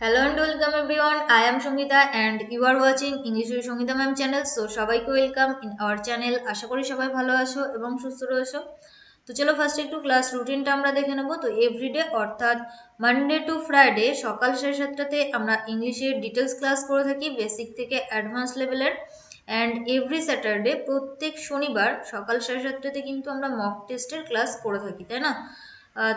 Hello and welcome everyone. I am Songita and you are watching English with Songita Ma'am channel. So সবাইকে welcome in our channel. আশা করি সবাই ভালো আছো এবং সুস্থ রয়েছো। তো চলো ফার্স্ট একটু ক্লাস রুটিনটা আমরা দেখে নেব। তো এভরিডে অর্থাৎ মানডে টু ফ্রাইডে সকাল 7:30টাতে আমরা ইংলিশের ডিটেলস ক্লাস করে থাকি বেসিক থেকে অ্যাডভান্স লেভেলের। অ্যান্ড এভরি স্যাটারডে প্রত্যেক শনিবার সকাল 7:30টাতে কিন্তু আমরা মক টেস্টের ক্লাস করে থাকি, তাই না?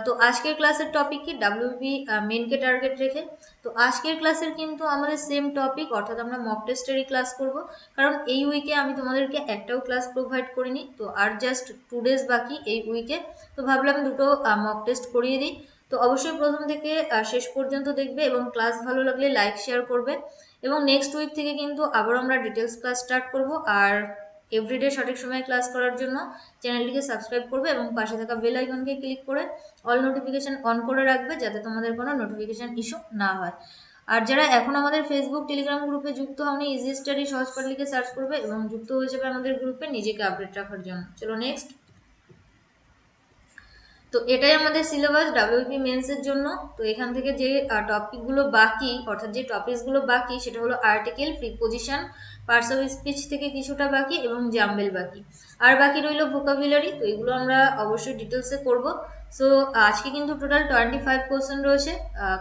তো আজকের ক্লাসের টপিক কি ডাব্লিউবি মেনকে টার্গেট রেখে। তো আজকের ক্লাসের কিন্তু আমাদের সেম টপিক, অর্থাৎ আমরা মক টেস্টেরই ক্লাস করব, কারণ এই উইকে আমি তোমাদেরকে একটাও ক্লাস প্রোভাইড করিনি। তো আর জাস্ট 2 ডেজ বাকি এই উইকে, তো ভাবলাম দুটো মক টেস্ট করিয়ে দিই। তো অবশ্যই প্রথম থেকে শেষ পর্যন্ত দেখবে এবং ক্লাস ভালো লাগলে লাইক শেয়ার করবে। এবং নেক্সট উইক থেকে কিন্তু আবার আমরা ডিটেলস ক্লাস স্টার্ট করব। আর এভরিডে সঠিক সময়ে ক্লাস করার জন্য চ্যানেলটিকে সাবস্ক্রাইব করবে এবং পাশে থাকা বেল আইকনকে ক্লিক করে অল নোটিফিকেশন অন করে রাখবে, যাতে তোমাদের কোনো নোটিফিকেশন ইস্যু না হয়। আর যারা এখন আমাদের ফেসবুক টেলিগ্রাম গ্রুপে যুক্ত হওনি, ইজি স্টাডি সহজ পাঠ লিখে সার্চ করবে এবং যুক্ত হয়ে যাবে আমাদের গ্রুপে নিজেকে আপডেট রাখার জন্য। চলো নেক্সট। তো এটাই আমাদের সিলেবাস ডাব্লিউপি মেন্সের জন্য। তো এখান থেকে যে টপিকগুলো বাকি, অর্থাৎ যে টপিকসগুলো বাকি, সেটা হলো article, preposition, parts of speech থেকে কিছুটা বাকি এবং জাম্বেল বাকি। আর বাকি রইল ভোকাবুলারি। তো এগুলো আমরা অবশ্যই ডিটেলসে করব। সো আজকে কিন্তু টোটাল 25 কোশ্চেন রয়েছে।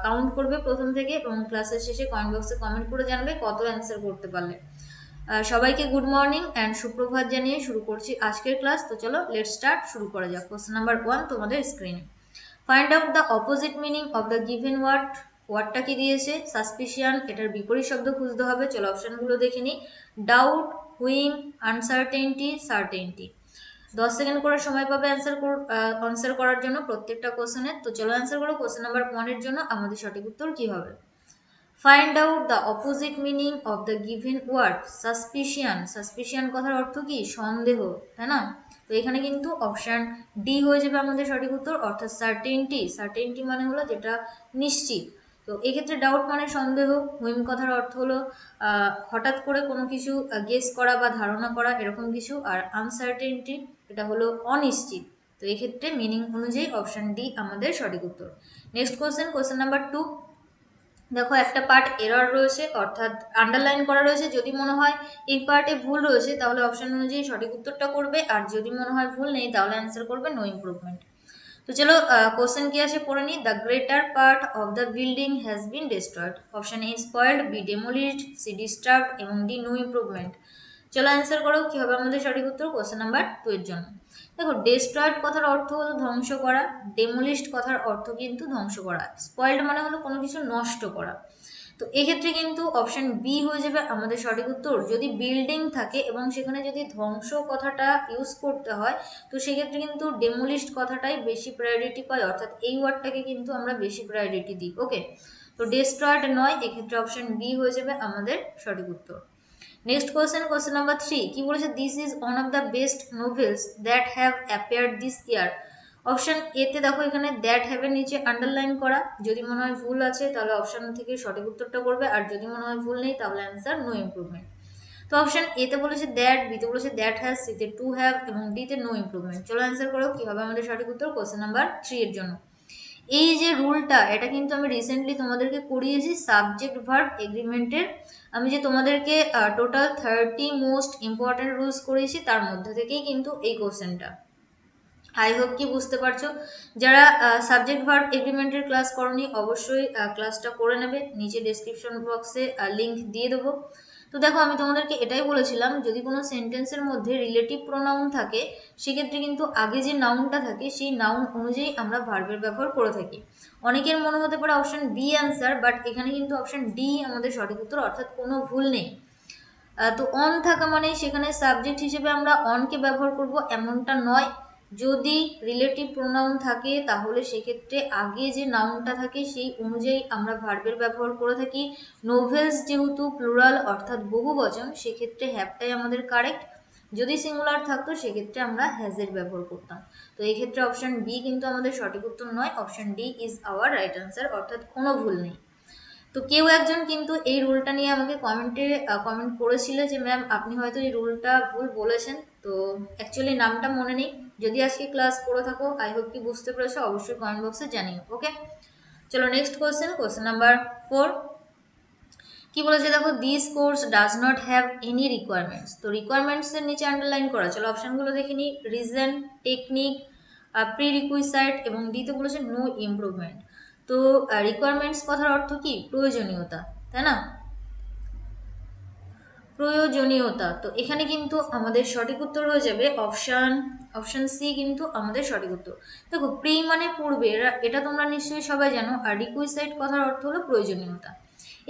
কাউন্ট করবে প্রথম থেকে এবং ক্লাসের শেষে কমেন্ট বক্সে কমেন্ট করে জানবে কত অ্যান্সার করতে পারলে। সবাইকে গুড মর্নিং অ্যান্ড সুপ্রভাত জানিয়ে শুরু করছি আজকের ক্লাস। তো চলো লেট স্টার্ট, শুরু করা যাক। কোশ্চেন নাম্বার 1 তোমাদের স্ক্রিনে। Find out the opposite meaning of the given word. ওয়ার্ডটা কি দিয়েছে? সাসপিশিয়ান। এটার বিপরীত শব্দ খুঁজতে হবে। চলো অপশনগুলো দেখে নিই। Doubt, whim, uncertainty, certainty. 10 second করে সময় পাবে আনসার করার জন্য প্রত্যেকটা কোশ্চেনের। তো চলো অ্যান্সার করো। কোশ্চেন নাম্বার 1 এর জন্য আমাদের সঠিক উত্তর কি হবে? Find out the opposite meaning of the given word. Suspicion. Suspicion কথার অর্থ কি? সন্দেহ, তাই না? তো এখানে কিন্তু অপশন ডি হয়ে যাবে আমাদের সঠিক উত্তর, অর্থাৎ সার্টেনটি। সার্টেনটি মানে হলো যেটা নিশ্চিত। তো এক্ষেত্রে ডাউট মানে সন্দেহ। হুইম কথার অর্থ হলো হঠাৎ করে কোনো কিছু গেস করা বা ধারণা করা, এরকম কিছু। আর আনসার্টেনটি এটা হলো অনিশ্চিত। তো এক্ষেত্রে মিনিং অনুযায়ী অপশন ডি আমাদের সঠিক উত্তর। Next question, question number 2। দেখো একটা পার্ট এরর রয়েছে, অর্থাৎ আন্ডারলাইন করা রয়েছে। যদি মনে হয় এই পার্টে ভুল রয়েছে তাহলে অপশন অনুযায়ী সঠিক উত্তরটা করবে, আর যদি মনে হয় ভুল নেই তাহলে অ্যান্সার করবে নো ইমপ্রুভমেন্ট। তো চলো কোশ্চেন কি আছে পড়ে নিই। The greater part of the building has been destroyed. Option A spoiled, B demolished, C disturbed এবং ডি নো ইমপ্রুভমেন্ট। চলো অ্যান্সার করো কি হবে আমাদের সঠিক উত্তর কোশ্চেন নাম্বার 2 এর জন্য। দেখো ডিস্ট্রয়েড কথার অর্থ হলো ধ্বংস করা, ডেমোলিশড কথার অর্থ কিন্তু ধ্বংস করা, স্পয়েলড মানে হলো কোনো কিছু নষ্ট করা। তো এক্ষেত্রে কিন্তু অপশন বি হয়ে যাবে আমাদের সঠিক উত্তর। যদি বিল্ডিং থাকে এবং সেখানে যদি ধ্বংস কথাটা ইউজ করতে হয়, তো সেক্ষেত্রে কিন্তু ডেমোলিশড কথাটাই বেশি প্রায়োরিটি পায়, অর্থাৎ এই ওয়ার্ডটাকে কিন্তু আমরা বেশি প্রায়োরিটি দিই। ওকে, তো ডিস্ট্রয়েড নয়, এক্ষেত্রে অপশন বি হয়ে যাবে আমাদের সঠিক উত্তর। নেক্সট কোয়েশ্চেন, কোয়েশ্চেন নাম্বার 3 কি বলেছে? This is one of the best novels that have appeared this year. Option এতে দেখো এখানে দ্যাট হ্যাভ এর নিচে আন্ডারলাইন করা। যদি মনে হয় ভুল আছে তাহলে অপশন থেকে সঠিক উত্তরটা করবে, আর যদি মনে হয় ভুল নেই তাহলে অ্যান্সার নো ইমপ্রুভমেন্ট। তো অপশন এতে বলেছে দ্যাট, বিতে বলেছে দ্যাট হ্যাজ, সিতে টু হ্যাভ এবং ডিতে নো ইমপ্রুভমেন্ট। চলো অ্যান্সার করো কি হবে আমাদের সঠিক উত্তর কোয়েশ্চেন নাম্বার 3 এর জন্য। এই যে রুলটা, এটা কিন্তু আমি রিসেন্টলি তোমাদেরকে করিয়েছি সাবজেক্ট ভার্ব এগ্রিমেন্টের। আমি যে তোমাদেরকে টোটাল 30 মোস্ট ইম্পর্টেন্ট রুলস করিয়েছি তার মধ্যে থেকেই কিন্তু এই কোশ্চেনটা। আই হোপ কি বুঝতে পারছো। যারা সাবজেক্ট ভার্ব এগ্রিমেন্টের ক্লাস করনি অবশ্যই ক্লাসটা করে নেবে, নিচে ডেসক্রিপশন বক্সে লিংক দিয়ে দেবো। তো দেখো আমি তোমাদেরকে এটাই বলেছিলাম, যদি কোনো সেন্টেন্সের মধ্যে রিলেটিভ প্রোনাউন থাকে সেক্ষেত্রে কিন্তু আগে যে নাউনটা থাকে সেই নাউন অনুযায়ী আমরা ভার্বের ব্যবহার করে থাকি। অনেকের মনে হতে পারে অপশন বি অ্যান্সার, বাট এখানে কিন্তু অপশন ডি আমাদের সঠিক উত্তর, অর্থাৎ কোনো ভুল নেই। তো অন থাকা মানে সেখানে সাবজেক্ট হিসেবে আমরা অনকে ব্যবহার করব এমনটা নয়। যদি রিলেটিভ প্রোনাউন থাকে তাহলে সেক্ষেত্রে আগে যে নাউনটা থাকে সেই অনুযায়ী আমরা ভার্বের ব্যবহার করে থাকি। নোভেলস যেহেতু প্লুরাল অর্থাৎ বহু বচন, সেক্ষেত্রে হ্যাভটাই আমাদের কারেক্ট। যদি সিঙ্গুলার থাকতো সেক্ষেত্রে আমরা হ্যাজের ব্যবহার করতাম। তো এই ক্ষেত্রে অপশন বি কিন্তু আমাদের সঠিক উত্তর নয়, option D is our right answer, অর্থাৎ কোনো ভুল নেই। তো কেউ একজন কিন্তু এই রুলটা নিয়ে আমাকে কমেন্ট করেছিল যে ম্যাম আপনি হয়তো এই রুলটা ভুল বলেছেন। তো অ্যাকচুয়ালি নামটা মনে নেই। যদি আজকে ক্লাস করে থাকো আই হোপ কি বুঝতে পেরেছো, অবশ্যই কমেন্ট বক্সে জানিও। ওকে, চলো নেক্সট কোয়েশ্চেন, কোয়েশ্চেন নাম্বার 4। কি বলেছে দেখো, this course does not have any requirements. তো রিকোয়ারমেন্টস এর নিচে আন্ডারলাইন করা, চলো অপশনগুলো দেখে নিই। রিজন, টেকনিক, প্রি রিকুইসাইট এবং ডিতে বলেছে নো ইমপ্রুভমেন্ট। তো রিকোয়ারমেন্টস কথার অর্থ কি? প্রয়োজনীয়তা, তাই না? প্রয়োজনীয়তা। তো এখানে কিন্তু আমাদের সঠিক উত্তর হয়ে যাবে অপশন সি কিন্তু আমাদের সঠিক উত্তর। দেখো, প্রি মানে পূর্বে, এটা তোমরা নিশ্চয়ই সবাই জানো, আর রিকুইসাইট কথার অর্থ হলো প্রয়োজনীয়তা।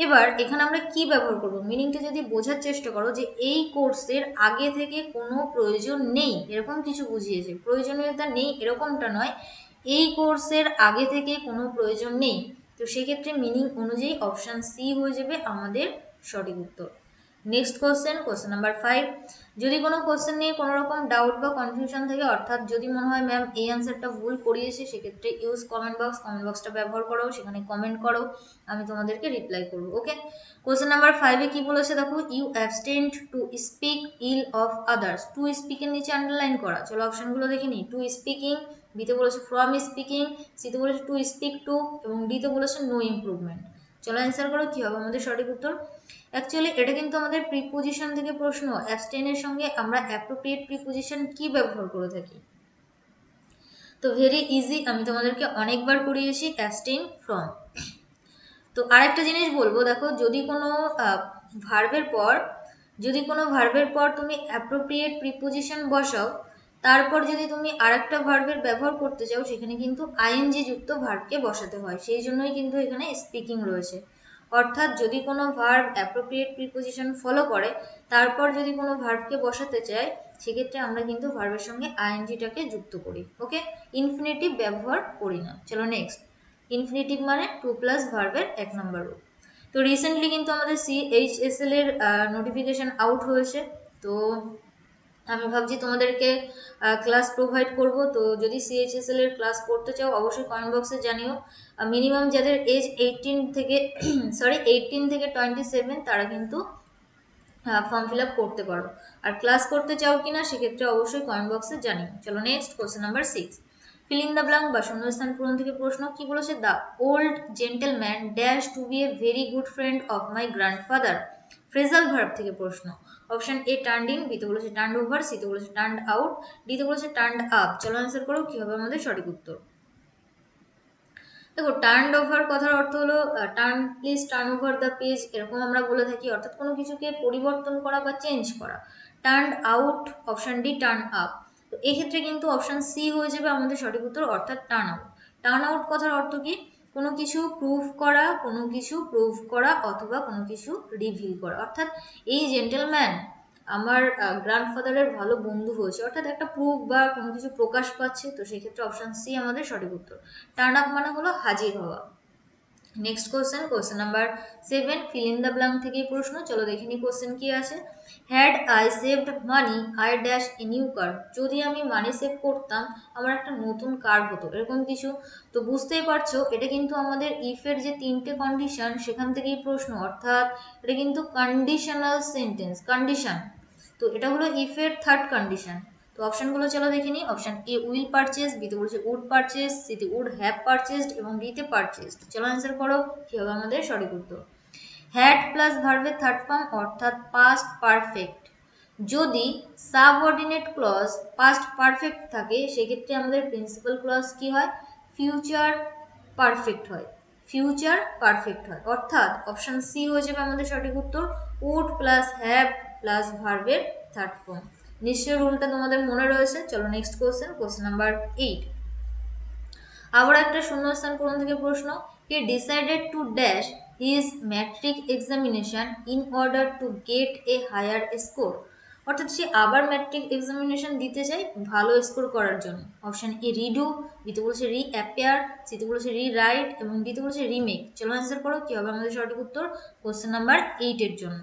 এবার এখানে আমরা কি ব্যবহার করব, মিনিংটা যদি বোঝার চেষ্টা করো, যে এই কোর্সের আগে থেকে কোনো প্রয়োজন নেই এরকম কিছু বুঝিয়েছে। প্রয়োজনীয়তা নেই এরকমটা নয়, এই কোর্সের আগে থেকে কোনো প্রয়োজন নেই। তো সেক্ষেত্রে মিনিং অনুযায়ী অপশন সি হয়ে যাবে আমাদের সঠিক উত্তর। Next question number 5। যদি কোনো কোশ্চেন নিয়ে কোনো রকম ডাউট বা কনফিউশন থাকে, অর্থাৎ যদি মনে হয় ম্যাম এই অ্যান্সারটা ভুল করিয়েছে, সেক্ষেত্রে ইউজ কমেন্ট বক্সটা ব্যবহার করো, সেখানে কমেন্ট করো, আমি তোমাদেরকে রিপ্লাই করবো। ওকে, কোশ্চেন নাম্বার 5-এ কি বলেছে দেখো, you abstained to speak ill of others. To স্পিকের নিচে আন্ডারলাইন করা, চলো অপশনগুলো দেখে নিই। টু স্পিকিং, বিতে বলেছে ফ্রম স্পিকিং, সিতে বলেছে টু স্পিক টু এবং ডিতে বলেছে নো ইমপ্রুভমেন্ট। চলো অ্যান্সার করো, কি হবে আমাদের সঠিক উত্তর? অ্যাকচুয়ালি এটা কিন্তু আমাদের প্রিপোজিশন থেকে প্রশ্ন। অ্যাবস্টেনের সঙ্গে আমরা অ্যাপ্রোপ্রিয়েট প্রিপোজিশন কি ব্যবহার করে থাকি? তো ভেরি ইজি, আমি তোমাদেরকে অনেকবার করিয়েছি, অ্যাবস্টেইন ফ্রম। তো আরেকটা জিনিস বলবো, দেখো যদি কোনো ভার্বের পর তুমি অ্যাপ্রোপ্রিয়েট প্রিপোজিশন বসাও, তারপর যদি তুমি আরেকটা ভার্বের ব্যবহার করতে চাও, সেখানে কিন্তু আইএনজি যুক্ত ভার্বকে বসাতে হয়। সেই জন্যই কিন্তু এখানে স্পিকিং রয়েছে। অর্থাৎ যদি কোনো ভার্ব অ্যাপ্রোপ্রিয়েট প্রিপোজিশন ফলো করে, তারপর যদি কোনো ভার্বকে বসাতে চাই, সেক্ষেত্রে আমরা কিন্তু ভার্বের সঙ্গে আইএনজিটাকে যুক্ত করি। ওকে, ইনফিনিটিভ ব্যবহার করি না। চলো নেক্সট, ইনফিনিটিভ মানে টু প্লাস ভার্বের 1 নম্বর রূপ। তো রিসেন্টলি কিন্তু আমাদের CHSL এর নোটিফিকেশন আউট হয়েছে। তো আমি ভাবছি তোমাদেরকে ক্লাস প্রোভাইড করব। তো যদি CHSL এর ক্লাস করতে চাও, অবশ্যই কমেন্ট বক্সে জানিও। মিনিমাম যাদের এজ 18 থেকে 27, তারা কিন্তু ফর্ম ফিল আপ করতে পারো। আর ক্লাস করতে চাও কিনা সেক্ষেত্রে অবশ্যই কমেন্ট বক্সে জানিও। চলো next, question number 6। Fill in the blank বা শূন্যস্থান পূরণ থেকে প্রশ্ন। কি বলেছে, the old gentleman dash to be a very good friend of my grandfather. Phrasal verb থেকে প্রশ্ন। অপশন এ টার্নড ইন, বিতে বলেছে টার্নড ওভার, সিতে বলেছে টার্নড আউট, ডিতে বলেছে টার্নড আপ। চলো অ্যান্সার করো, কি হবে আমাদের সঠিক উত্তর? দেখো, টার্ন ওভার কথার অর্থ হলো please turn over the page, এরকম আমরা বলে থাকি, অর্থাৎ কোনো কিছুকে পরিবর্তন করা বা চেঞ্জ করা। Turn out, option D turn up. তো এক্ষেত্রে কিন্তু অপশন সি হয়ে যাবে আমাদের সঠিক উত্তর, অর্থাৎ টার্ন আউট। টার্ন আউট কথার অর্থ কি? কোনো কিছু প্রুভ করা অথবা কোনো কিছু রিভিল করা। অর্থাৎ এই জেন্টেলম্যান আমার গ্র্যান্ডফাদারের ভালো বন্ধু হয়েছে, অর্থাৎ একটা প্রুফ বা কোনো কিছু প্রকাশ পাচ্ছে। তো সেক্ষেত্রে অপশন সি আমাদের সঠিক উত্তর। টার্ন আপ মানে হলো হাজির হওয়া। Next question number 7। Feel in the blank থেকেই প্রশ্ন। চলো দেখে নি কোশ্চেন কি আছে। Had I saved money I dash a new car. যদি আমি মানি সেভ করতাম, আমার একটা নতুন কার হতো, এরকম কিছু। তো বুঝতেই পারছো, এটা কিন্তু আমাদের ইফের যে 3টে কন্ডিশন, সেখান থেকেই প্রশ্ন। অর্থাৎ এটা কিন্তু কন্ডিশনাল সেন্টেন্স, কন্ডিশন। তো এটা হলো ইফের 3rd কন্ডিশন। তো অপশনগুলো চলো দেখে নিই। অপশন এ উইল পারচেজ, বিতে বলছে উড পারচেজ, সিতে উড হ্যাভ পারচেজড এবং ডিতে পারচেজড। চলো অ্যান্সার করো, কি হবে আমাদের সঠিক উত্তর? হ্যাড প্লাস ভার্বের 3rd ফর্ম, অর্থাৎ পাস্ট পারফেক্ট। যদি সাবঅর্ডিনেট ক্লজ পাস্ট পারফেক্ট থাকে, সেক্ষেত্রে আমাদের প্রিন্সিপাল ক্লজ কি হয়? ফিউচার পারফেক্ট হয়। অর্থাৎ অপশন সি হয়ে যাবে আমাদের সঠিক উত্তর, উড প্লাস হ্যাভ প্লাস ভার্বের 3rd ফর্ম। নিশ্চয় রুলটা তোমাদের মনে রয়েছে। চলো নেক্সট কোশ্চেন নাম্বার 8। আবার একটা শূন্যস্থান পূরণ থেকে প্রশ্ন। He decided to dash his matric examination in order to get a higher score. অর্থাৎ সে আবার ম্যাট্রিক এক্সামিনেশন দিতে চায় ভালো স্কোর করার জন্য। অপশন এ রিডু, বিতে বলেছে রি অ্যাপিয়ার, সিতে বলেছে রি রাইট এবং ডিতে বলেছে রিমেক। চলো অ্যান্সার করো, কি হবে আমাদের সঠিক উত্তর কোশ্চেন নাম্বার 8-এর জন্য?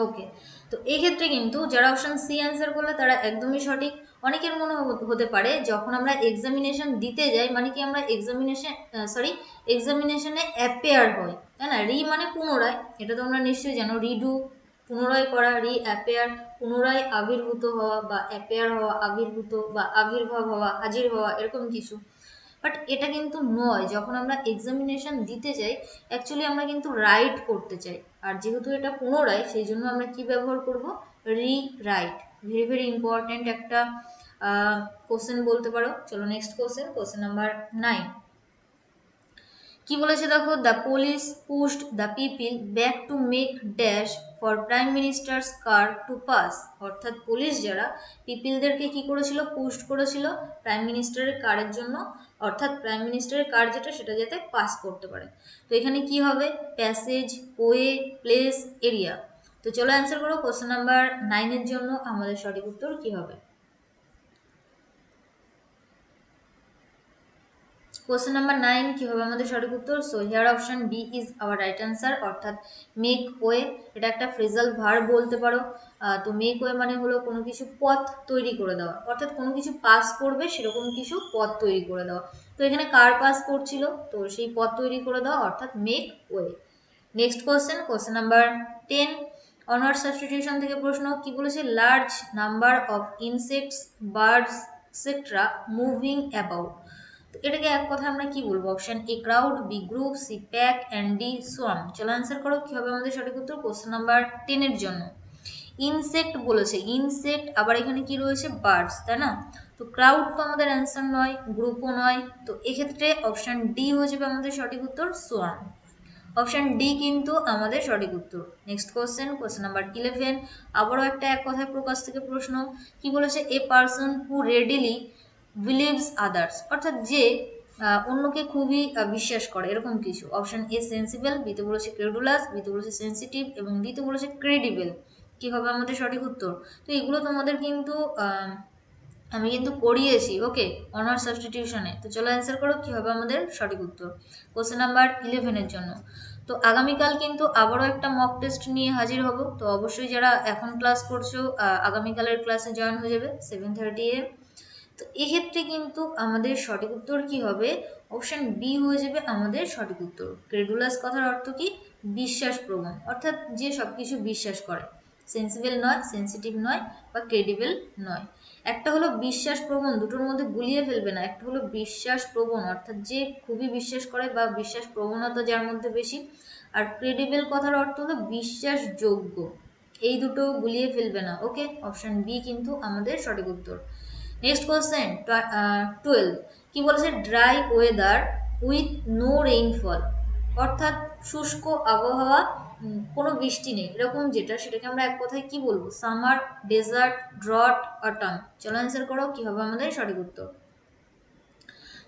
ওকে, তো এক্ষেত্রে কিন্তু যারা অপশন সি অ্যান্সার করলে তারা একদমই সঠিক। অনেকের মনে হতে পারে যখন আমরা এক্সামিনেশন দিতে যাই, মানে কি আমরা এক্সামিনেশনে অ্যাপেয়ার হই, তাই না? রি মানে পুনরায়, এটা তো আমরা নিশ্চয়ই জানো। রিডু পুনরায় করা, রি অ্যাপেয়ার পুনরায় আবির্ভূত হওয়া, বা অ্যাপেয়ার হওয়া আবির্ভূত, বা আবির্ভাব হওয়া হাজির হওয়া, এরকম কিছু। বাট এটা কিন্তু নয়, যখন আমরা এক্সামিনেশন দিতে যাই অ্যাকচুয়ালি আমরা কিন্তু রাইট করতে চাই, আর যেহেতু এটা পুনরায় সেই জন্য আমরা কি ব্যবহার করব, রি রাইট। ভেরি ভেরি ইম্পর্টেন্ট একটা কোশ্চেন বলতে পারো। চলো নেক্সট কোশ্চেন, কোশ্চেন নাম্বার 9। কি বলেছে দেখো, the police pushed the people back to make dash for prime minister's car to pass. অর্থাৎ পুলিশ যারা পিপলদেরকে কি করেছিল, পুশড করেছিল প্রাইম মিনিস্টারের কারের জন্য, অর্থাৎ প্রাইম মিনিস্টারের কার যেটা সেটা যাতে পাস করতে পারে। তো এখানে কি হবে, প্যাসেজ, ওয়ে, প্লেস, এরিয়া। তো চলো অ্যান্সার করো, কোশ্চেন নাম্বার 9 জন্য আমাদের সঠিক উত্তর কি হবে। কোশ্চেন নাম্বার 9 কি হবে আমাদের সঠিক উত্তর। So here option B is our right answer, অর্থাৎ মেক ওয়ে। এটা একটা ফ্রেজাল ভার্ব বলতে পারো। তো মেক ওয়ে মানে হলো কোনো কিছু পথ তৈরি করে দেওয়া, অর্থাৎ কোনো কিছু পাস করবে সেরকম কিছু পথ তৈরি করে দেওয়া। তো এখানে কার পাস করছিল, তো সেই পথ তৈরি করে দেওয়া, অর্থাৎ make way. Next question, question number 10। অনার্স সাবস্টিটিউশন থেকে প্রশ্ন কি বলেছে, large number of insects, birds etcetera moving about. তো এটাকে এক কথা আমরা কি বলবো, option A crowd, B group, C pack and D swarm. চলো অ্যান্সার করো কি হবে আমাদের সঠিক উত্তর কোশ্চেন নাম্বার 10 জন্য। ইনসেক্ট বলেছে, ইনসেক্ট, আবার এখানে কি রয়েছে, বার্ডস, তাই না। তো ক্রাউড তো আমাদের অ্যান্সার নয়, গ্রুপও নয়, তো এক্ষেত্রে অপশন ডি হয়ে যাবে আমাদের সঠিক উত্তর, সোয়াম। অপশন ডি কিন্তু আমাদের সঠিক উত্তর। Next question, question number 11। আবারও একটা এক কথায় প্রকাশ থেকে প্রশ্ন কি বলেছে, a person who readily believes others, অর্থাৎ যে অন্যকে খুবই বিশ্বাস করে এরকম কিছু। অপশন এ সেন্সিবল, বিতে বলেছে ক্রেডুলাস, বিতে বলেছে সেন্সিটিভ এবং ডিতে বলেছে ক্রেডিবল। কি হবে আমাদের সঠিক উত্তর। তো এগুলো তোমাদের কিন্তু আমি কিন্তু করিয়েছি, ওকে, অনার্স সাবস্টিটিউশনে। তো চলো অ্যান্সার করো কি হবে আমাদের সঠিক উত্তর কোশ্চেন নাম্বার 11 জন্য। তো আগামীকাল কিন্তু আবারও একটা মক টেস্ট নিয়ে হাজির হব, তো অবশ্যই যারা এখন ক্লাস করছো আগামীকালের ক্লাসে জয়েন হয়ে যাবে 7:30 AM। তো এক্ষেত্রে কিন্তু আমাদের সঠিক উত্তর কি হবে, অপশন বি হয়ে যাবে আমাদের সঠিক উত্তর। ক্রেডুলাস কথার অর্থ কি, বিশ্বাস প্রবণ, অর্থাৎ যে সবকিছু বিশ্বাস করে। সেন্সিবল নয়, সেন্সিটিভ নয় বা ক্রেডিবল নয়। একটা হলো বিশ্বাস প্রবণ, দুটোর মধ্যে গুলিয়ে ফেলবে না। একটা হলো বিশ্বাস প্রবণ, অর্থাৎ যে খুবই বিশ্বাস করে বা বিশ্বাস প্রবণতা যার মধ্যে বেশি। আর ক্রেডিবল কথার অর্থ হলো বিশ্বাসযোগ্য। এই দুটো গুলিয়ে ফেলবে না, ওকে। অপশন বি কিন্তু আমাদের সঠিক উত্তর। নেক্সট কোশ্চেন 12 কি বলেছে, dry weather with no rainfall, অর্থাৎ শুষ্ক আবহাওয়া, কোনো বৃষ্টি নেই এরকম যেটা, সেটাকে আমরা এক কথায় কি বলবো, সামার, ডেজার্ট, ড্রট, অটাম। চলো অ্যান্সার করো কি হবে আমাদের সঠিক উত্তর।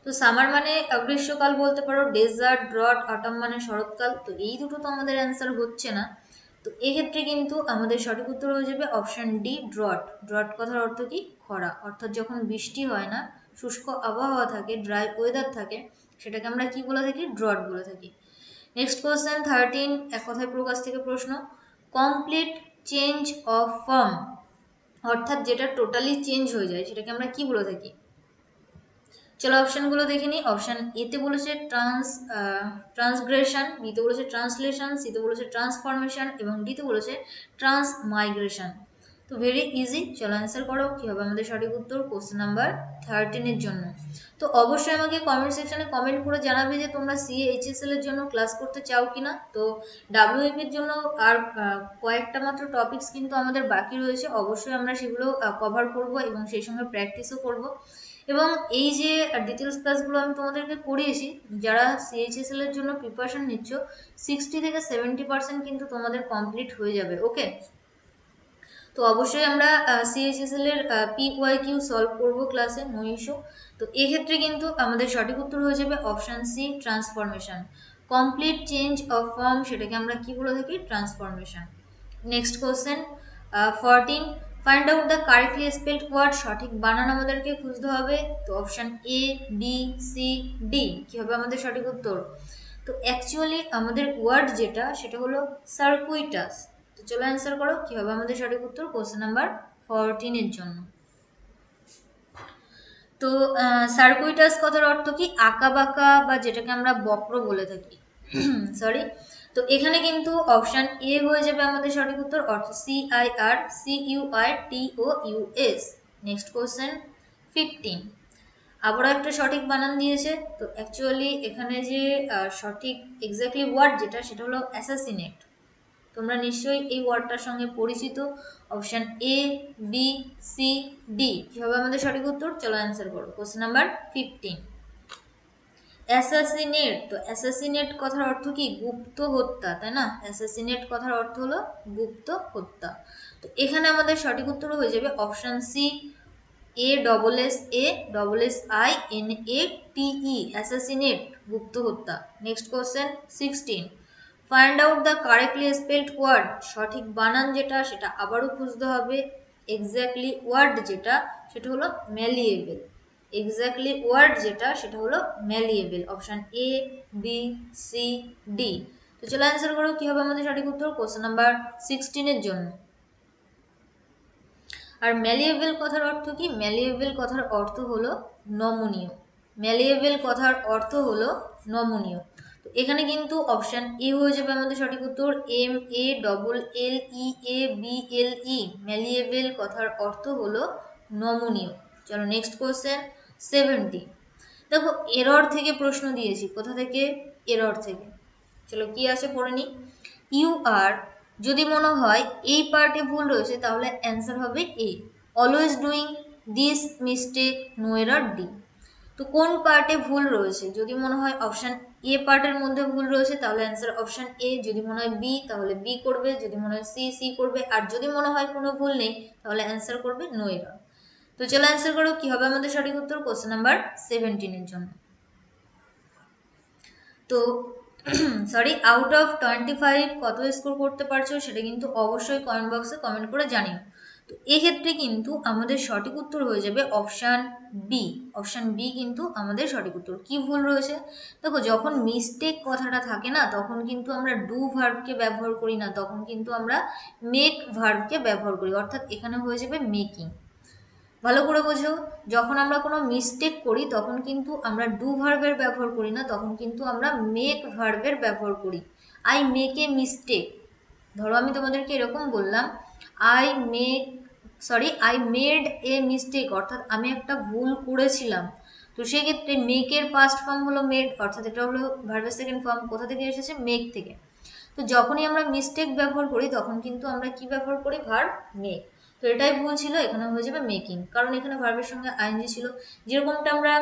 তো সামার মানে গ্রীষ্মকাল বলতে পারো, ডেজার্ট, ড্রট, অটাম মানে শরৎকাল। তো এই দুটো তো আমাদের অ্যান্সার হচ্ছে না। তো এক্ষেত্রে কিন্তু আমাদের সঠিক উত্তর হয়ে যাবে অপশন ডি, ড্রট। ড্রট কথার অর্থ কি, খরা, অর্থাৎ যখন বৃষ্টি হয় না, শুষ্ক আবহাওয়া থাকে, ড্রাই ওয়েদার থাকে, সেটাকে আমরা কি বলে থাকি, ড্রট বলে থাকি। নেক্সট কোয়েশ্চেন 13 এক কথায় প্রকাশ থেকে প্রশ্ন, কমপ্লিট চেঞ্জ অফ ফর্ম, অর্থাৎ যেটা টোটালি চেঞ্জ হয়ে যায় সেটাকে আমরা কি বলে থাকি। চলো অপশনগুলো দেখে নিই। অপশন এতে বলেছে ট্রান্সগ্রেশন, বিতে বলেছে ট্রান্সলেশন, সিতে বলেছে ট্রান্সফরমেশন এবং ডিতে বলেছে ট্রান্সমাইগ্রেশন। তো ভেরি ইজি, চলো অ্যান্সার করো কি হবে আমাদের সঠিক উত্তর কোশ্চেন নাম্বার 13 জন্য। তো অবশ্যই আমাকে কমেন্ট সেকশনে কমেন্ট করে জানাবে যে তোমরা CHSL এর জন্য ক্লাস করতে চাও কিনা। তো WF এর জন্য আর কয়েকটা মাত্র টপিকস কিন্তু আমাদের বাকি রয়েছে, অবশ্যই আমরা সেগুলো কভার করব এবং সেই সঙ্গে প্র্যাকটিসও করব। এবং এই যে ডিটেলস ক্লাসগুলো আমি তোমাদেরকে করিয়েছি, যারা CHSL এর জন্য প্রিপারেশন নিচ্ছ 60 থেকে 70% কিন্তু তোমাদের কমপ্লিট হয়ে যাবে, ওকে। তো অবশ্যই আমরা CHSL এর PYQ সলভ করব ক্লাসে, নো ইস্যু। তো এক্ষেত্রে কিন্তু আমাদের সঠিক উত্তর হয়ে যাবে option C, transformation. Complete change of form সেটাকে আমরা কি বলে থাকি, transformation. Next question 14 find out the correctly spelled word, সঠিক বানান আমাদেরকে খুঁজতে হবে। তো option A, B, C, D কি হবে আমাদের সঠিক উত্তর। তো অ্যাকচুয়ালি আমাদের ওয়ার্ড যেটা সেটা হলো সার্কুইটাস। তো চলো অ্যান্সার করো কি হবে আমাদের সঠিক উত্তর কোশ্চেন নাম্বার 14 জন্য। তো সার্কুইটাস কথার অর্থ কি, আঁকা বাঁকা বা যেটাকে আমরা বক্র বলে থাকি, সরি। তো এখানে কিন্তু অপশন এ হয়ে যাবে আমাদের সঠিক উত্তর, অর্থ CIRCUITOUS। নেক্সট কোশ্চেন 15 আবারও একটা সঠিক বানান দিয়েছে। তো অ্যাকচুয়ালি এখানে যে সঠিক এক্স্যাক্টলি ওয়ার্ড যেটা সেটা হলো অ্যাসাসিনেট। তোমরা নিশ্চয়ই এই ওয়ার্ডটার সঙ্গে পরিচিত। Option A, B, C, D কি হবে আমাদের সঠিক উত্তর? চলো অ্যান্সার করো। Question number 15, assassinate. তো অ্যাসাসিনেট কথার অর্থ কি? গুপ্ত হত্যা, তাই না? অ্যাসাসিনেট কথার অর্থ হলো গুপ্ত হত্যা। তো এখানে আমাদের সঠিক উত্তর হয়ে যাবে অপশন সি, ASSINATE, অ্যাসাসিনেট, গুপ্ত হত্যা। Next question 16, find out the correctly spelled word. সঠিক বানান যেটা সেটা আবারও খুঁজতে হবে। এক্স্যাক্টলি ওয়ার্ড যেটা সেটা হলো ম্যালিয়েবল। এক্স্যাক্টলি ওয়ার্ড যেটা সেটা হলো malleable. Option A, B, C, D. তো চলো অ্যান্সার করো কি হবে আমাদের সঠিক উত্তর কোশ্চেন নাম্বার 16 এর জন্য। আর ম্যালিয়েবল কথার অর্থ কি? ম্যালিয়েবল কথার অর্থ হলো নমনীয়। ম্যালিয়েবল কথার অর্থ হলো নমনীয়। তো এখানে কিন্তু অপশন এ হয়ে যাবে আমাদের সঠিক উত্তর, MALLEABLE। ম্যালিয়েবল কথার অর্থ হলো নমনীয়। চলো নেক্সট কোশ্চেন 70। দেখো এরর থেকে প্রশ্ন দিয়েছি। কোথা থেকে? এরর থেকে। চলো কি আছে পড়ে নি। ইউ আর, যদি মনে হয় এই পার্টে ভুল রয়েছে তাহলে অ্যান্সার হবে A, always doing this mistake, no error D. তো কোন পার্টে ভুল রয়েছে? যদি মনে হয় অপশন এ পার্টের মধ্যে ভুল রয়েছে তাহলে অ্যান্সার অপশন এ, যদি মনে হয় বি তাহলে বি করবে, যদি মনে হয় সি, সি করবে, আর যদি মনে হয় কোনো ভুল নেই তাহলে অ্যান্সার করবে নো এরর। তো চলো অ্যান্সার করো কি হবে আমাদের সঠিক উত্তর কোশ্চেন নাম্বার 17 এর জন্য। তো সরি, আউট অফ 25 কত স্কোর করতে পারছো সেটা কিন্তু অবশ্যই কমেন্ট বক্সে কমেন্ট করে জানিও। তো এক্ষেত্রে কিন্তু আমাদের সঠিক উত্তর হয়ে যাবে অপশান বি। অপশান বি কিন্তু আমাদের সঠিক উত্তর। কি ভুল রয়েছে? দেখো যখন মিস্টেক কথাটা থাকে না তখন কিন্তু আমরা ডু ভার্বকে ব্যবহার করি না, তখন কিন্তু আমরা মেক ভার্বকে ব্যবহার করি, অর্থাৎ এখানে হয়ে যাবে মেকিং। ভালো করে বোঝো, যখন আমরা কোনো মিস্টেক করি তখন কিন্তু আমরা ডু ভার্বের ব্যবহার করি না, তখন কিন্তু আমরা মেক ভার্বের ব্যবহার করি। I make a mistake. ধরো আমি তোমাদেরকে এরকম বললাম, আই মেড এ মিস্টেক, অর্থাৎ আমি একটা ভুল করেছিলাম। তো সেক্ষেত্রে মেকের পাস্ট ফর্ম হলো মেড, অর্থাৎ এটা হলো ভার্বের সেকেন্ড ফর্ম। কোথা থেকে এসেছে? মেক থেকে। তো যখনই আমরা মিস্টেক ব্যবহার করি তখন কিন্তু আমরা কি ব্যবহার করি? Verb make. তো এটাই ভুল ছিল, এখানে হয়ে যাবে মেকিং, কারণ এখানে ভার্বের সঙ্গে আইএনজি ছিল। যেরকমটা আমরা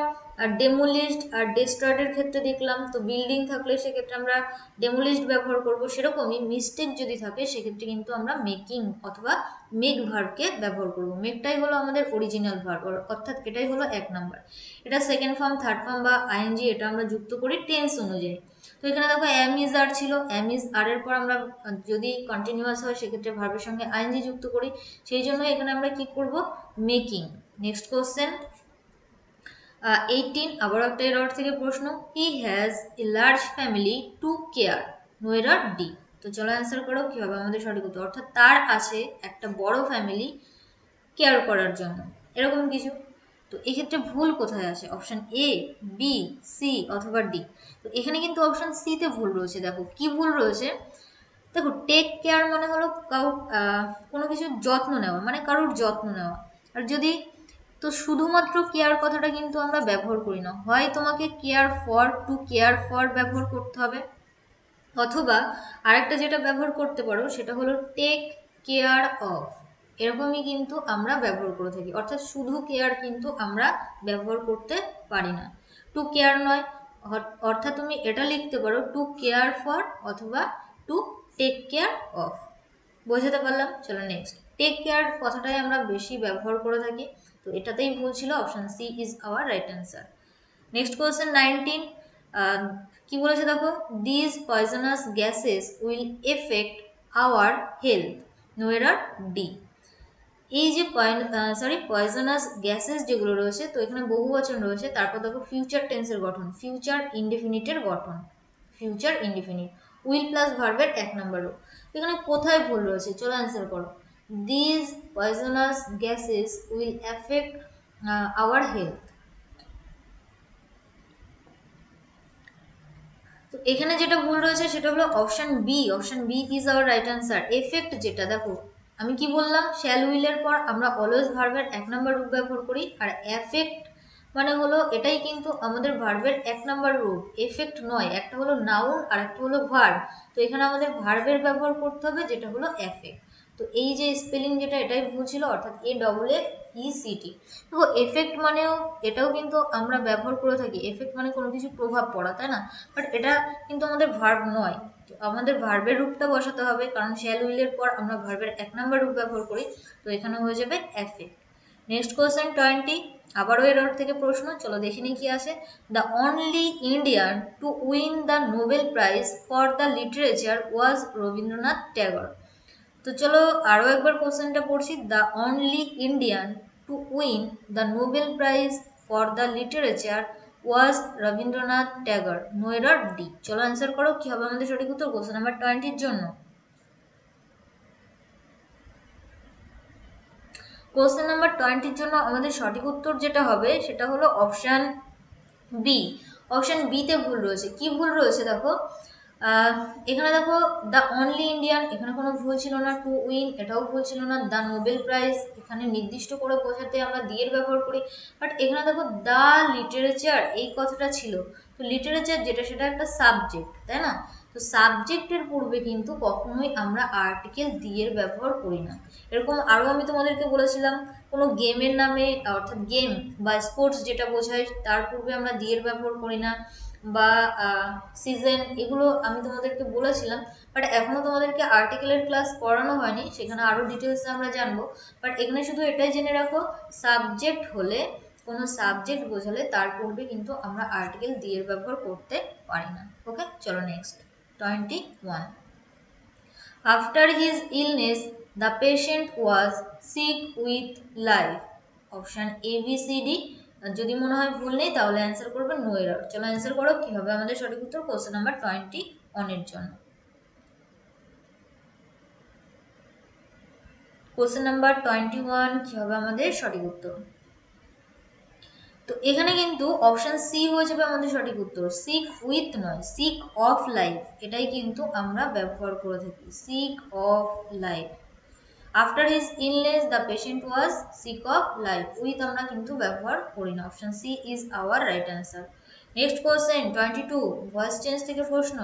ডেমোলিশড আর ডেস্ট্রয়েডের ক্ষেত্রে দেখলাম, তো বিল্ডিং থাকলে সেক্ষেত্রে আমরা ডেমোলিশড ব্যবহার করব, সেরকমই মিস্টেক যদি থাকে সেক্ষেত্রে কিন্তু আমরা মেকিং অথবা মেক ভার্বকে ব্যবহার করব। মেকটাই হলো আমাদের অরিজিনাল ভার্ব, অর্থাৎ এটাই হলো 1 নাম্বার। এটা সেকেন্ড ফর্ম, থার্ড ফর্ম বা আইএনজি এটা আমরা যুক্ত করি টেন্স অনুযায়ী। তো এখানে দেখো এম ইজ আর ছিল, এম ইজ আর এর পর আমরা যদি কন্টিনিউয়াস হয় সেক্ষেত্রে ভার্বের সঙ্গে আইএনজি যুক্ত করি, সেই জন্য এখানে আমরা কি করব? মেকিং। নেক্সট কোশ্চেন 18, আবার একটা এরর থেকে প্রশ্ন। He has a large family to care, no error D. তো চলো অ্যান্সার করো কি হবে আমাদের সঠিক উত্তর, অর্থাৎ তার আছে একটা বড় ফ্যামিলি কেয়ার করার জন্য, এরকম কিছু। তো এক্ষেত্রে ভুল কোথায় আছে? অপশন এ, বি, সি অথবা ডি। তো এখানে কিন্তু অপশন সি তে ভুল রয়েছে। দেখো কি ভুল রয়েছে। দেখো টেক কেয়ার মানে হলো কোনো কিছুর যত্ন নেওয়া, মানে কারোর যত্ন নেওয়া। আর যদি তো শুধুমাত্র কেয়ার কথাটা কিন্তু আমরা ব্যবহার করি না, হয় তোমাকে care for, to care for ব্যবহার করতে হবে, অথবা আরেকটা যেটা ব্যবহার করতে পারো সেটা হলো টেক কেয়ার অফ। এরকমই কিন্তু আমরা ব্যবহার করে থাকি, অর্থাৎ শুধু কেয়ার কিন্তু আমরা ব্যবহার করতে পারি না। টু কেয়ার নয়, অর্থাৎ তুমি এটা লিখতে পারো টু কেয়ার ফর অথবা টু টেক কেয়ার অফ। বোঝাতে পারলাম? চলো নেক্সট। টেক কেয়ার কথাটাই আমরা বেশি ব্যবহার করে থাকি, তো এটাতেই ভুল ছিল। Option C is our right answer. Next question 19, কি বলেছে দেখো, these poisonous gases will effect our health, no error D. এই যে পয়জনাস গ্যাসেস যেগুলো রয়েছে, তো এখানে বহু বচন রয়েছে, তারপর দেখো ফিউচার টেন্সের গঠন, ফিউচার ইনডেফিনিটের গঠন, ফিউচার ইনডেফিনিট, উইল প্লাস ভার্বের 1 নম্বর রো। এখানে কোথায় ভুল রয়েছে? চলো অ্যান্সার করো। These poisonous gases will effect our health. তো এখানে যেটা ভুল রয়েছে সেটা হলো option B. Option B is our right answer. Effect যেটা, দেখো আমি কি বললাম, শ্যাল উইলের পর আমরা অলওয়েজ ভার্বের 1 নম্বর রূপ ব্যবহার করি, আর এফেক্ট মানে হলো এটাই কিন্তু আমাদের ভার্বের 1 নম্বর রূপ, এফেক্ট নয়। একটা হলো নাউন আর একটা হলো ভার্ব। তো এখানে আমাদের ভার্বের ব্যবহার করতে হবে, যেটা হলো এফেক্ট। তো এই যে স্পেলিং যেটা, এটাই ভুল ছিল, অর্থাৎ AFFECT। দেখো এফেক্ট মানেও এটাও কিন্তু আমরা ব্যবহার করে থাকি, এফেক্ট মানে কোনো কিছু প্রভাব পড়া, তাই না? বাট এটা কিন্তু আমাদের ভার্ব নয়। তো আমাদের ভার্বের রূপটা বসাতে হবে, কারণ শ্যাল উইলের পর আমরা ভার্বের 1 নম্বর রূপ ব্যবহার করি। তো এখানে হয়ে যাবে এফেক্ট। নেক্সট কোয়েশ্চেন 20, আবারও এর থেকে প্রশ্ন, চলো দেখে নিই কি আছে। The only Indian to win the Nobel prize for the literature was Rabindranath Tagore. তো চলো আরও একবার কোশ্চেনটা পড়ছি। The only Indian to win the Nobel prize for the literature was Rabindranath Tagore. No error D. চলো অ্যান্সার করো, কি হবে আমাদের সঠিক উত্তর কোশ্চেন নাম্বার 20 জন্য। কোশ্চেন নাম্বার 20 জন্য আমাদের সঠিক উত্তর যেটা হবে সেটা হলো অপশান বি। অপশান বিতে ভুল রয়েছে। কি ভুল রয়েছে দেখো, এখানে দেখো দ্য অনলি ইন্ডিয়ান, এখানে কোনো ভুল ছিল না। টু উইন, এটাও ভুল ছিল না। দ্য নোবেল প্রাইজ, এখানে নির্দিষ্ট করে বোঝাতে আমরা দি এর ব্যবহার করি। বাট এখানে দেখো দ্য লিটারেচার, এই কথাটা ছিল। তো লিটারেচার যেটা, সেটা একটা সাবজেক্ট, তাই না? তো সাবজেক্টের পূর্বে কিন্তু কখনোই আমরা আর্টিকেল দি এর ব্যবহার করি না। এরকম আরও আমি তোমাদেরকে বলেছিলাম, কোনো গেমের নামে, অর্থাৎ গেম বা স্পোর্টস যেটা বোঝায়, তার পূর্বে আমরা দি এর ব্যবহার করি না। বা সিজন, এগুলো আমি তোমাদেরকে বলেছিলাম। বাট এখনও তোমাদেরকে আর্টিকেলের ক্লাস করানো হয়নি, সেখানে আরও ডিটেলসে আমরা জানবো। বাট এখানে শুধু এটাই জেনে রাখো, সাবজেক্ট হলে, কোনো সাবজেক্ট বোঝালে তার পূর্বে কিন্তু আমরা আর্টিকেল দি এর ব্যবহার করতে পারি না। ওকে, চলো next 21। After his illness, the patient was sick with life. Option A B C D. যদি মনে হয় ভুল নেই তাহলে অ্যান্সার করবে নো এরর। চলো অ্যান্সার করো, কি হবে আমাদের সঠিক উত্তর কোশ্চেন নাম্বার 21 এর জন্য। কোশ্চেন নাম্বার 21 কি হবে আমাদের সঠিক উত্তর? তো এখানে কিন্তু অপশান সি হয়ে যাবে আমাদের সঠিক উত্তর। সিক উইথ নয়, সিক অফ লাইফ, এটাই কিন্তু আমরা ব্যবহার করে থাকি, sick of life. After his illness the patient was sick of life, with আমরা কিন্তু ব্যবহার করি না। Option C is our right answer. Next question 22, voice change থেকে প্রশ্ন।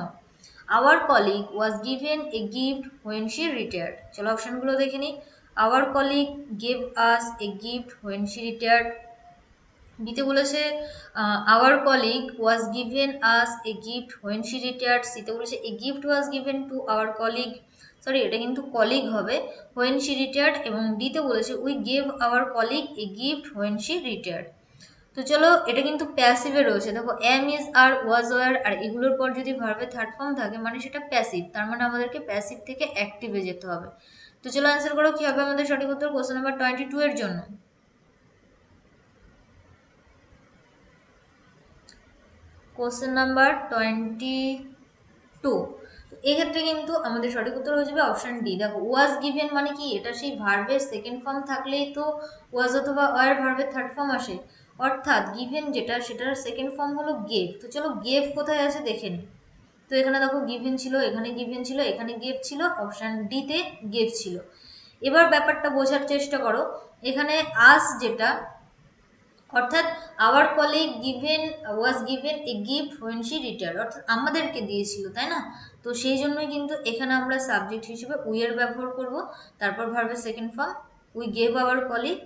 Our colleague was given a gift when she retired. চলো অপশানগুলো দেখে নিই। Our colleague gave us a gift when she retired. বিতে বলেছে our colleague was given us a gift when she retired. সিতে বলেছে a gift was given to our colleague, sorry এটা কিন্তু কলিগ হবে, হোয়েন শি রিটায়ার্ড। এবং ডিতে বলেছে we gave our colleague a gift when she retired. তো চলো এটা কিন্তু প্যাসিভে রয়েছে, দেখো am is are was were, আর এগুলোর পর যদি ভার্বের থার্ড ফর্ম থাকে মানে সেটা প্যাসিভ, তার মানে আমাদেরকে প্যাসিভ থেকে অ্যাক্টিভে যেতে হবে। তো চলো অ্যান্সার করো, কি হবে আমাদের সঠিক উত্তর কোশ্চেন নাম্বার 22 এর জন্য। কোশ্চেন নাম্বার 22, এক্ষেত্রে কিন্তু আমাদের সঠিক উত্তর হয়ে যাবে অপশন ডি। দেখো ওয়াজ গিভেন মানে কি, এটা সেই ভার্বের সেকেন্ড ফর্ম থাকলেই তো ওয়াজ অথবা ওয়ার ভার্বের থার্ড ফর্ম আসে। অর্থাৎ গিভেন যেটা, সেটার সেকেন্ড ফর্ম হলো গেভ। তো চলো গেভ কোথায় আছে দেখে নিই। তো এখানে দেখো গিভেন ছিল, এখানে গিভেন ছিল, এখানে গেভ ছিল, অপশান ডিতে গেভ ছিল। এবার ব্যাপারটা বোঝার চেষ্টা করো, এখানে আস যেটা, অর্থাৎ our colleague given was given a gift when she retired, অর্থাৎ আমাদেরকে দিয়েছিল, তাই না? তো সেই জন্যই কিন্তু এখানে আমরা সাবজেক্ট হিসেবে উই এর ব্যবহার করব। তারপর ভার্বের second form, we gave our colleague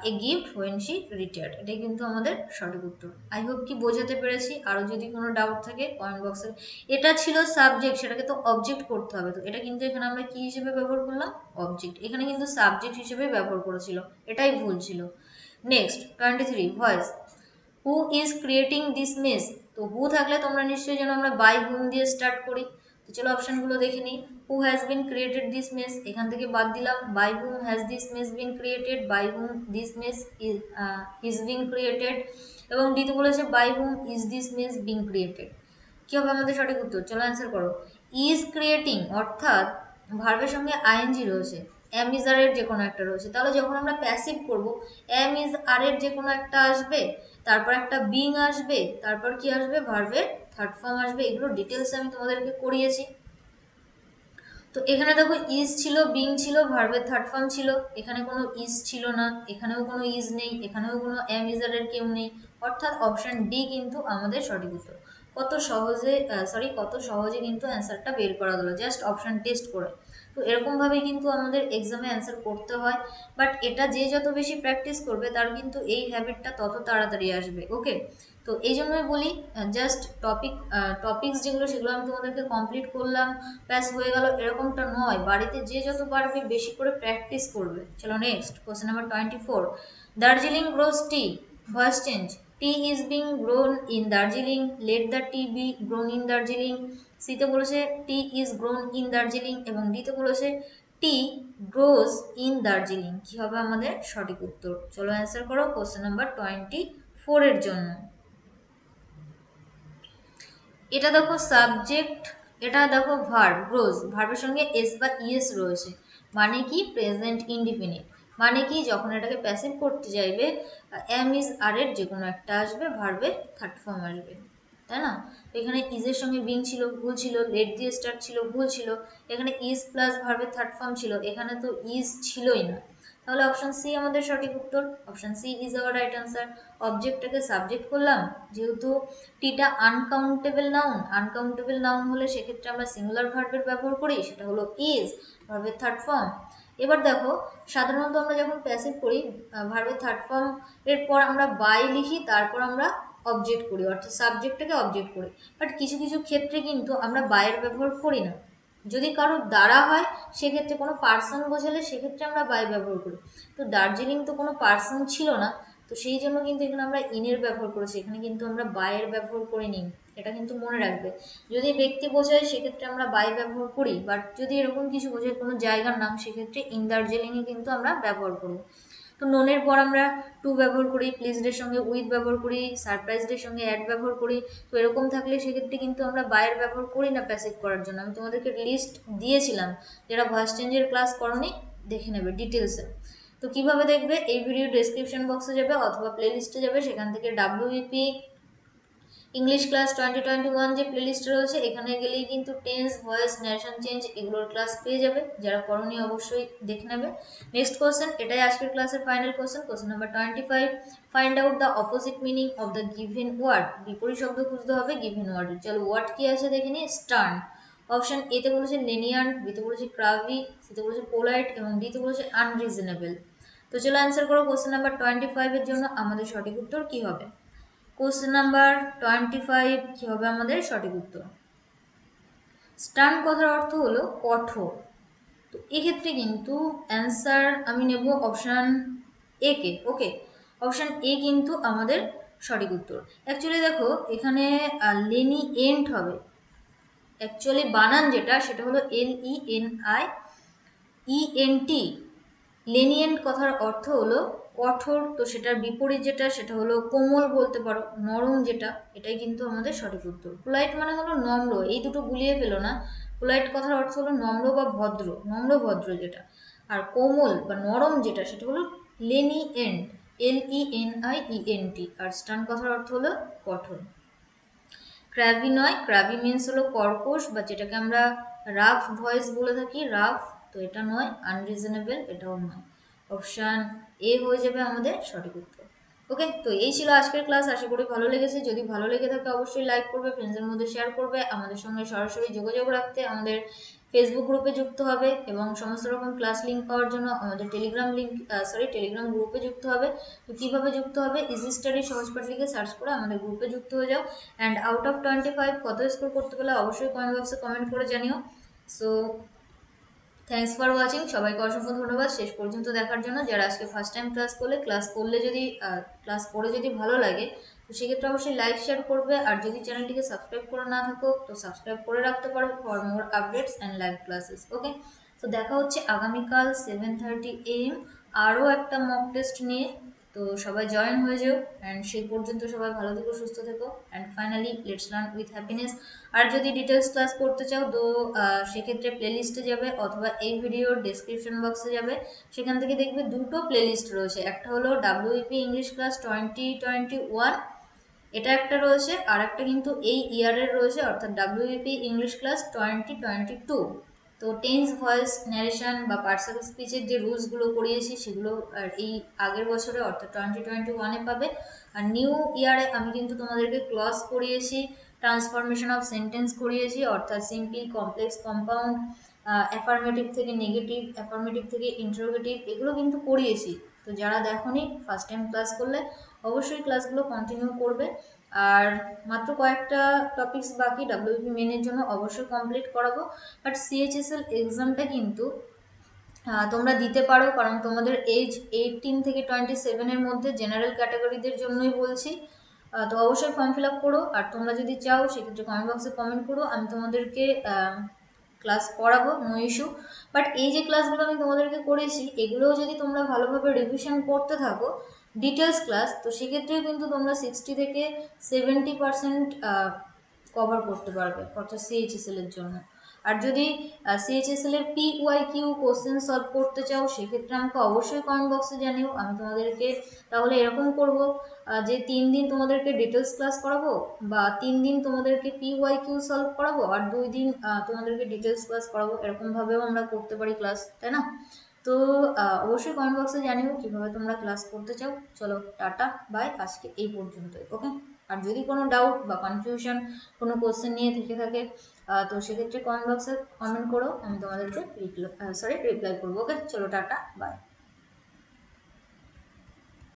a gift when she retired, এটাই কিন্তু আমাদের সঠিক উত্তর। আই হোপ কি বোঝাতে পেরেছি। আরও যদি কোনো ডাউট থাকে কমেন্ট বক্সে। এটা ছিল সাবজেক্ট, সেটাকে তো অবজেক্ট করতে হবে। তো এটা কিন্তু এখানে আমরা কি হিসেবে ব্যবহার করলাম, অবজেক্ট। এখানে কিন্তু সাবজেক্ট হিসেবে ব্যবহার করেছিল, এটাই ভুল ছিল। Next 23, voice. Who is creating this mace. তো হু থাকলে তোমরা নিশ্চয়ই যেন আমরা বাই হুম দিয়ে স্টার্ট করি। তো চলো অপশানগুলো দেখে নিই। Who has been created this mess, এখান থেকে বাদ দিলাম। By whom has this mess been created, by whom this mess is being created. এবং ডিতে বলেছে by whom is this mess being created. কি হবে আমাদের সঠিক উত্তর? চলো অ্যান্সার করো। ইজ ক্রিয়েটিং অর্থাৎ ভার্বের সঙ্গে আইএনজি রয়েছে, এম ইজ আর এর যে কোনো একটা রয়েছে। তাহলে যখন আমরা প্যাসিভ করব, এম ইজ আর এর যে কোনো একটা আসবে, তারপর একটা বিং আসবে, তারপর কি আসবে, ভার্বের থার্ড ফর্ম আসবে। এগুলো ডিটেলসে আমি তোমাদেরকে করিয়েছি। তো এখানে দেখো ইজ ছিল, বিং ছিল, ভার্বের থার্ড ফর্ম ছিল, এখানে কোনো ইজ ছিল না, এখানেও কোনো ইজ নেই, এখানেও কোনো এম ইজারের কেউ নেই, অর্থাৎ অপশন ডি কিন্তু আমাদের সঠিক উত্তর। কত সহজে কিন্তু অ্যান্সারটা বের করা গেলো জাস্ট অপশন টেস্ট করে। তো এরকমভাবে কিন্তু আমাদের এক্সামে অ্যান্সার করতে হয়, বাট এটা যে যত বেশি প্র্যাকটিস করবে তার কিন্তু এই হ্যাবিটটা তত তাড়াতাড়ি আসবে। ওকে, তো এই জন্যই বলি জাস্ট টপিকস যেগুলো সেগুলো আমি তোমাদেরকে কমপ্লিট করলাম, ব্যাস হয়ে গেল, এরকমটা নয়। বাড়িতে যে যত পারবে বেশি করে প্র্যাকটিস করবে। চলো next question number 24। Darjeeling grows tea, voice change. Tea is being grown in Darjeeling, let the tea be grown in Darjeeling. সিতে বলেছে tea is grown in Darjeeling এবং ডিতে বলেছে টি গ্রোজ ইন দার্জিলিং। কি হবে আমাদের সঠিক উত্তর? চলো অ্যান্সার করো কোশ্চেন নাম্বার 24 এর জন্য। এটা দেখো সাবজেক্ট, এটা দেখো ভার্ব গ্রোজ, ভার্বের সঙ্গে এস বা ইএস রয়েছে, মানে কি প্রেজেন্ট ইনডিফিনিট, মানে কি যখন এটাকে প্যাসিভ করতে যাইবে এম ইজ আর এর যে কোনো একটা আসবে, ভার্বের থার্ড ফর্ম আসবে, তাই না? তো এখানে ইজের সঙ্গে বিং ছিল, ভুল ছিল, লেট দিয়ে স্টার্ট ছিল, ভুল ছিল, এখানে ইজ প্লাস ভার্বের থার্ড ফর্ম ছিল, এখানে তো ইজ ছিলই না, তাহলে অপশন সি আমাদের সঠিক উত্তর। Option C is our right answer. অবজেক্টটাকে সাবজেক্ট করলাম, যেহেতু টিটা আনকাউন্টেবল নাউন হলে সেক্ষেত্রে আমরা সিঙ্গুলার ভার্বের ব্যবহার করি, সেটা হলো ইজ, ভার্বের থার্ড ফর্ম। এবার দেখো সাধারণত আমরা যখন প্যাসিভ করি ভার্বের থার্ড ফর্ম এর পর আমরা বাই লিখি, তারপর আমরা অবজেক্ট করি, অর্থাৎ সাবজেক্টটাকে অবজেক্ট করি। বাট কিছু কিছু ক্ষেত্রে কিন্তু আমরা বাইয়ের ব্যবহার করি না, যদি কারো দ্বারা হয় সেক্ষেত্রে কোনো পার্সন বোঝালে সেক্ষেত্রে আমরা বাই ব্যবহার করি। তো দার্জিলিং তো কোনো পার্সন ছিল না, তো সেই জন্য কিন্তু এখানে আমরা ইনের ব্যবহার করেছি, এখানে কিন্তু আমরা বাইয়ের ব্যবহার করিনি, এটা কিন্তু মনে রাখবে। যদি ব্যক্তি বোঝায় সেক্ষেত্রে আমরা বাই ব্যবহার করি, বাট যদি এরকম কিছু বোঝায় কোনো জায়গার নাম সেক্ষেত্রে ইন দার্জিলিংয়ে কিন্তু আমরা ব্যবহার করব। তো নোনের পর আমরা টু ব্যবহার করি, প্লিজডের সঙ্গে উইথ ব্যবহার করি, সারপ্রাইজডের সঙ্গে অ্যাড ব্যবহার করি। তো এরকম থাকলে সেক্ষেত্রে কিন্তু আমরা বাইয়ের ব্যবহার করি না প্যাসিভ করার জন্য। আমি তোমাদেরকে লিস্ট দিয়েছিলাম, যারা ভয়েস চেঞ্জের ক্লাস করনি দেখে নেবে ডিটেলসে। তো কিভাবে দেখবে, এই ভিডিও ডেসক্রিপশন বক্সে যাবে অথবা প্লে লিস্টে যাবে, সেখান থেকে ডাব্লিউইপি ইংলিশ ক্লাস 2021 যে প্লেলিস্ট রয়েছে এখানে গেলেই কিন্তু টেন্স, ভয়েস, ন্যারেশন চেঞ্জ এগুলোর ক্লাস পেয়ে যাবে। যারা করনি অবশ্যই দেখে নেবে। নেক্সট কোশ্চেন, এটাই আজকের ক্লাসের final question, question number 25। Find out the opposite meaning of the given word. বিপরীত শব্দ খুঁজতে হবে গিভেন ওয়ার্ডের। চলো ওয়ার্ড কি আছে দেখে নিই। স্টার্ন, অপশন এতে বলেছে লেনিয়ান্ট, বিতে বলেছে ক্রাভি, সিতে বলেছে পোলাইট এবং ডিতে বলেছে আনরিজনেবল। তো চলো অ্যান্সার করো কোশ্চেন নাম্বার 25 এর জন্য আমাদের সঠিক উত্তর কি হবে? কোশ্চেন নাম্বার 25 কি হবে আমাদের সঠিক উত্তর? স্টার্ন কথার অর্থ হলো কঠোর। তো এক্ষেত্রে কিন্তু অ্যান্সার আমি নেব option A K. Okay, option A কিন্তু আমাদের সঠিক উত্তর। অ্যাকচুয়ালি দেখো এখানে লেনি এন্ট হবে, অ্যাকচুয়ালি বানান যেটা সেটা হলো LENIENT। লেনিয়েন্ট কথার অর্থ হলো কঠোর, তো সেটার বিপরীত যেটা সেটা হলো কোমল বলতে পারো, নরম যেটা, এটাই কিন্তু আমাদের সঠিক উত্তর। পোলাইট মানে হলো নম্র, এই দুটো গুলিয়ে ফেলো না। পোলাইট কথার অর্থ হলো নম্র বা ভদ্র, নম্র ভদ্র যেটা। আর কোমল বা নরম যেটা সেটা হলো লেনিয়েন্ট, LENIENT। আর স্টার্ন কথার অর্থ হলো কঠোর। ক্র্যাভি নয়, ক্র্যাভি মিন্স হলো কর্কশ বা যেটাকে আমরা রাফ ভয়েস বলে থাকি, রাফ, তো এটা নয়। আনরিজনেবল এটাও নয়। অপশান এ হয়ে যাবে আমাদের সঠিক উত্তর। ওকে, তো এই ছিল আজকের ক্লাস, আশা করি ভালো লেগেছে। যদি ভালো লেগে থাকে অবশ্যই লাইক করবে, ফ্রেন্ডসের মধ্যে শেয়ার করবে। আমাদের সঙ্গে সরাসরি যোগাযোগ রাখতে আমাদের ফেসবুক গ্রুপে যুক্ত হবে এবং সমস্ত রকম ক্লাস লিঙ্ক পাওয়ার জন্য আমাদের টেলিগ্রাম গ্রুপে যুক্ত হবে। তো কীভাবে যুক্ত হবে, ইজি স্টাডি সহজপাঠ লিখে সার্চ করে আমাদের গ্রুপে যুক্ত হয়ে যাও। অ্যান্ড আউট অফ 25 কত স্কোর করতে পারলে অবশ্যই কমেন্ট বক্সে কমেন্ট করে জানিও। সো থ্যাংকস ফর ওয়াচিং, সবাইকে অসংখ্য ধন্যবাদ শেষ পর্যন্ত দেখার জন্য। যারা আজকে ফার্স্ট টাইম ক্লাস করে যদি ভালো লাগে তো সেক্ষেত্রে অবশ্যই লাইক শেয়ার করবে। আর যদি চ্যানেলটিকে সাবস্ক্রাইব করে না থাকো তো সাবস্ক্রাইব করে রাখতে পারো for more updates and live classes. Okay, তো দেখা হচ্ছে আগামীকাল 7:30 AM আরও একটা মক টেস্ট নিয়ে। তো সবাই জয়েন হয়ে যাও, অ্যান্ড সেই পর্যন্ত সবাই ভালো থেকো, সুস্থ থেকো। And finally let's learn with happiness. আর যদি ডিটেলস ক্লাস করতে চাও তো সেক্ষেত্রে প্লেলিস্টে যাবে অথবা এই ভিডিওর ডেসক্রিপশন বক্সে যাবে, সেখান থেকে দেখবে দুটো প্লেলিস্ট রয়েছে। একটা হলো ডাব্লিউইপি ইংলিশ ক্লাস 2021, এটা একটা রয়েছে, আর একটা কিন্তু এই ইয়ারের রয়েছে, অর্থাৎ ডাব্লিউইপি ইংলিশ ক্লাস 2022। তো টেন্স, ভয়েস, ন্যারেশন বা পার্টস অফ স্পিচের যে রুলসগুলো করিয়েছি সেগুলো এই আগের বছরে অর্থাৎ 2021-এ পাবে। আর নিউ ইয়ারে আমি কিন্তু তোমাদেরকে ক্লজ করিয়েছি, ট্রান্সফরমেশন অফ সেন্টেন্স করিয়েছি, অর্থাৎ সিম্পল, কমপ্লেক্স, কম্পাউন্ড, অ্যাফার্মেটিভ থেকে নেগেটিভ, অ্যাফার্মেটিভ থেকে ইন্টারোগেটিভ, এগুলো কিন্তু করিয়েছি। তো যারা দেখোনি, ফার্স্ট টাইম ক্লাস করলে অবশ্যই ক্লাসগুলো কন্টিনিউ করবে। আর মাত্র কয়েকটা টপিকস বাকি ডাব্লিউপি মেনের জন্য, অবশ্যই কমপ্লিট করাবো। বাট সিএইচএসএল এক্সামটা কিন্তু তোমরা দিতে পারো, কারণ তোমাদের এজ 18 থেকে 27-এর মধ্যে, জেনারেল ক্যাটাগরিদের জন্যই বলছি। তো অবশ্যই ফর্ম ফিল আপ করো। আর তোমরা যদি চাও সেক্ষেত্রে কমেন্ট বক্সে কমেন্ট করো, আমি তোমাদেরকে ক্লাস করাবো, নো ইস্যু। বাট এই যে ক্লাসগুলো আমি তোমাদেরকে করেছি, এগুলোও যদি তোমরা ভালোভাবে রিভিশন করতে থাকো, ডিটেলস ক্লাস, তো সেক্ষেত্রেও কিন্তু তোমরা 60 থেকে 70% কভার করতে পারবে, অর্থাৎ সিএইচএসএল এর জন্য। আর যদি সিএইচএসএল এর PYQ কোশ্চেন সলভ করতে চাও, সেক্ষেত্রে আমাকে অবশ্যই কমেন্ট বক্সে জানিও। আমি তোমাদেরকে তাহলে এরকম করব যে 3 দিন তোমাদেরকে ডিটেলস ক্লাস করাবো, বা 3 দিন তোমাদেরকে PYQ সলভ করাবো, আর 2 দিন তোমাদেরকে ডিটেলস ক্লাস করাবো। এরকমভাবেও আমরা করতে পারি ক্লাস, তাই না? তো অবশ্যই কমেন্ট বক্সে জানিও কীভাবে তোমরা ক্লাস করতে চাও। চলো, টাটা, বাই, আজকে এই পর্যন্তই, ওকে? আর যদি কোনো ডাউট বা কনফিউশন, কোনো কোশ্চেন নিয়ে থেকে থাকে, তো সেক্ষেত্রে কমেন্ট বক্সে কমেন্ট করো, আমি তোমাদেরকে রিপ্লাই করবো, ওকে? চলো, টাটা, বাই।